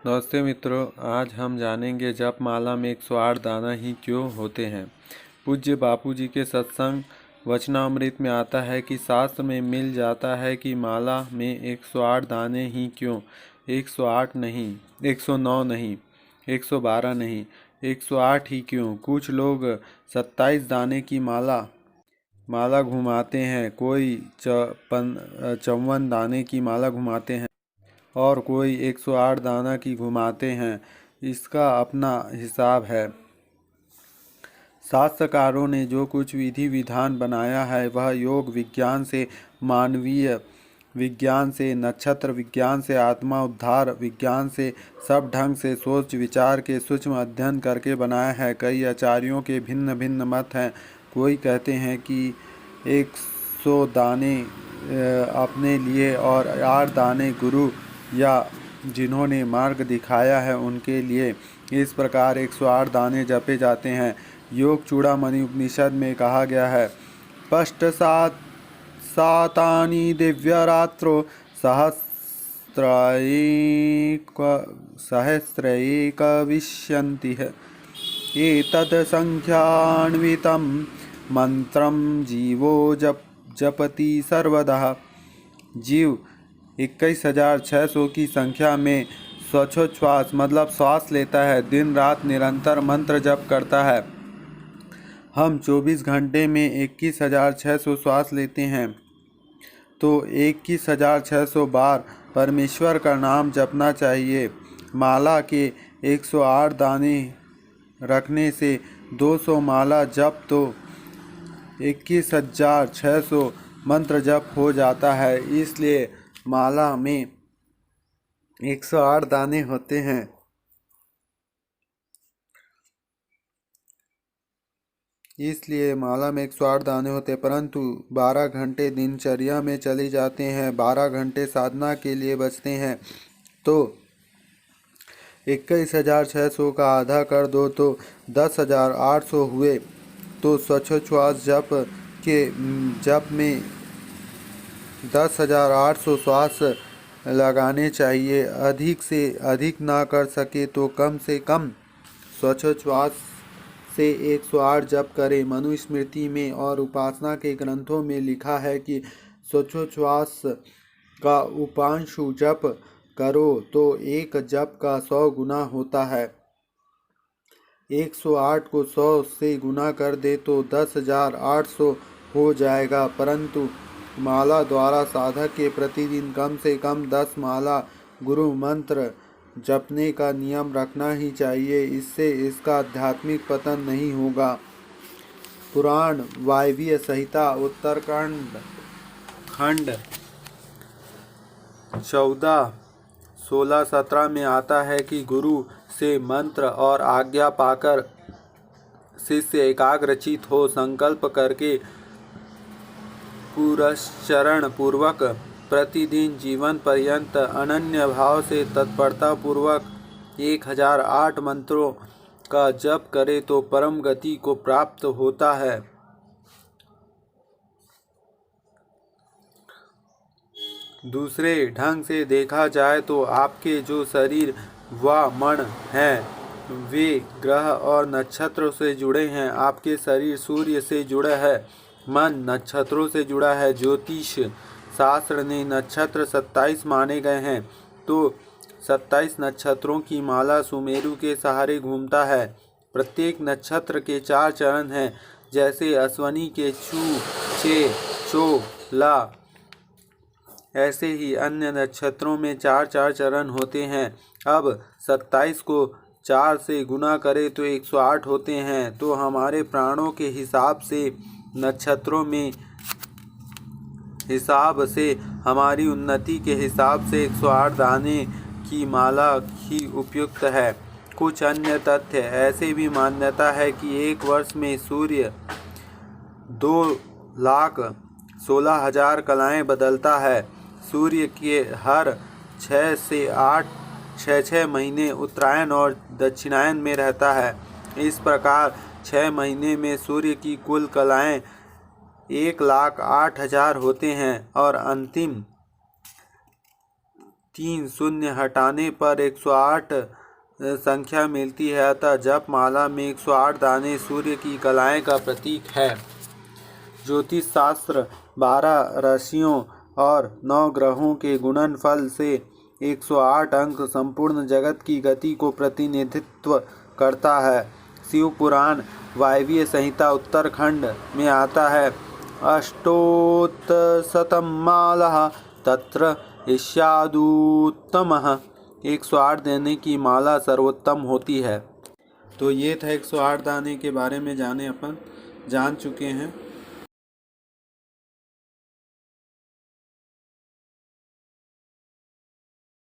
नमस्ते मित्रों, आज हम जानेंगे जप माला में 108 दाना ही क्यों होते हैं। पूज्य बापूजी के सत्संग वचनामृत में आता है कि शास्त्र में मिल जाता है कि माला में 108 दाने ही क्यों, 108 नहीं, 109 नहीं, 112 नहीं, 108 ही क्यों। कुछ लोग 27 दाने की माला घुमाते हैं, कोई 54 दाने की माला घुमाते हैं और कोई 108 दाना की घुमाते हैं। इसका अपना हिसाब है। शास्त्रकारों ने जो कुछ विधि विधान बनाया है वह योग विज्ञान से, मानवीय विज्ञान से, नक्षत्र विज्ञान से, आत्मा उद्धार विज्ञान से, सब ढंग से सोच विचार के सूक्ष्म अध्ययन करके बनाया है। कई आचार्यों के भिन्न भिन्न मत हैं। कोई कहते हैं कि 100 दाने अपने लिए और 8 दाने गुरु या जिन्होंने मार्ग दिखाया है उनके लिए। इस प्रकार 108 दाने जपे जाते हैं। योग चूड़ामणि उपनिषद में कहा गया है, पष्ट सातानि दिव्यरात्रो सहस्रैकविंशतिः एतत् संख्यान्वितं मंत्रं जीवो जपति सर्वदा। जीव 21,600 की संख्या में श्वासोच्छ्वास मतलब श्वास लेता है, दिन रात निरंतर मंत्र जप करता है। हम 24 घंटे में 21,600 श्वास लेते हैं, तो 21,600 बार परमेश्वर का नाम जपना चाहिए। माला के 108 दाने रखने से 200 माला जप तो 21,600 मंत्र जप हो जाता है। इसलिए माला में 108 दाने होते हैं। परंतु 12 घंटे दिनचर्या में चले जाते हैं, 12 घंटे साधना के लिए बचते हैं, तो 21,600 का आधा कर दो तो 10,800 हुए। तो श्वासोच्छ्वास जप में 10,800 श्वास लगाने चाहिए। अधिक से अधिक ना कर सके तो कम से कम श्वासोच्छ्वास से 108 जप करें। मनुस्मृति में और उपासना के ग्रंथों में लिखा है कि श्वासोच्छ्वास का उपांशु जप करो तो एक जप का 100 गुना होता है। 108 को 100 से गुना कर दे तो 10,800 हो जाएगा। परंतु माला द्वारा साधक के प्रतिदिन कम से कम 10 माला गुरु मंत्र जपने का नियम रखना ही चाहिए। इससे इसका आध्यात्मिक पतन नहीं होगा। पुराण वायव्य संहिता उत्तरकांड खंड 14, 16, 17 में आता है कि गुरु से मंत्र और आज्ञा पाकर शिष्य एकाग्रचित हो संकल्प करके पुरस्चरण पूर्वक प्रतिदिन जीवन पर्यंत अनन्य भाव से तत्परता पूर्वक 1008 मंत्रों का जप करे तो परम गति को प्राप्त होता है। दूसरे ढंग से देखा जाए तो आपके जो शरीर व मन हैं वे ग्रह और नक्षत्रों से जुड़े हैं। आपके शरीर सूर्य से जुड़ा है, मन नक्षत्रों से जुड़ा है। ज्योतिष शास्त्र ने नक्षत्र 27 माने गए हैं, तो 27 नक्षत्रों की माला सुमेरु के सहारे घूमता है। प्रत्येक नक्षत्र के 4 चरण हैं, जैसे अश्वनी के चू, चे, चो, ला। ऐसे ही अन्य नक्षत्रों में 4 चरण होते हैं। अब 27 को 4 से गुना करें तो 108 होते हैं। तो हमारे प्राणों के हिसाब से, नक्षत्रों में हिसाब से, हमारी उन्नति के हिसाब से 108 दाने की माला ही उपयुक्त है। कुछ अन्य तथ्य ऐसे भी मान्यता है कि एक वर्ष में सूर्य 2,16,000 कलाएं बदलता है। सूर्य के हर 6 महीने उत्तरायण और दक्षिणायन में रहता है। इस प्रकार 6 महीने में सूर्य की कुल कलाएं 1,08,000 होते हैं और अंतिम 3 शून्य हटाने पर 108 संख्या मिलती है। अतः जप माला में 108 दाने सूर्य की कलाएं का प्रतीक है। ज्योतिष शास्त्र 12 राशियों और 9 ग्रहों के गुणनफल से 108 अंक संपूर्ण जगत की गति को प्रतिनिधित्व करता है। शिव पुराण वायव्य संहिता उत्तरखंड में आता है, अष्टोत्तशतं माला तत्र ईशादुत्तमः। 108 दाने की माला सर्वोत्तम होती है। तो ये था 108 दाने के बारे में जान चुके हैं।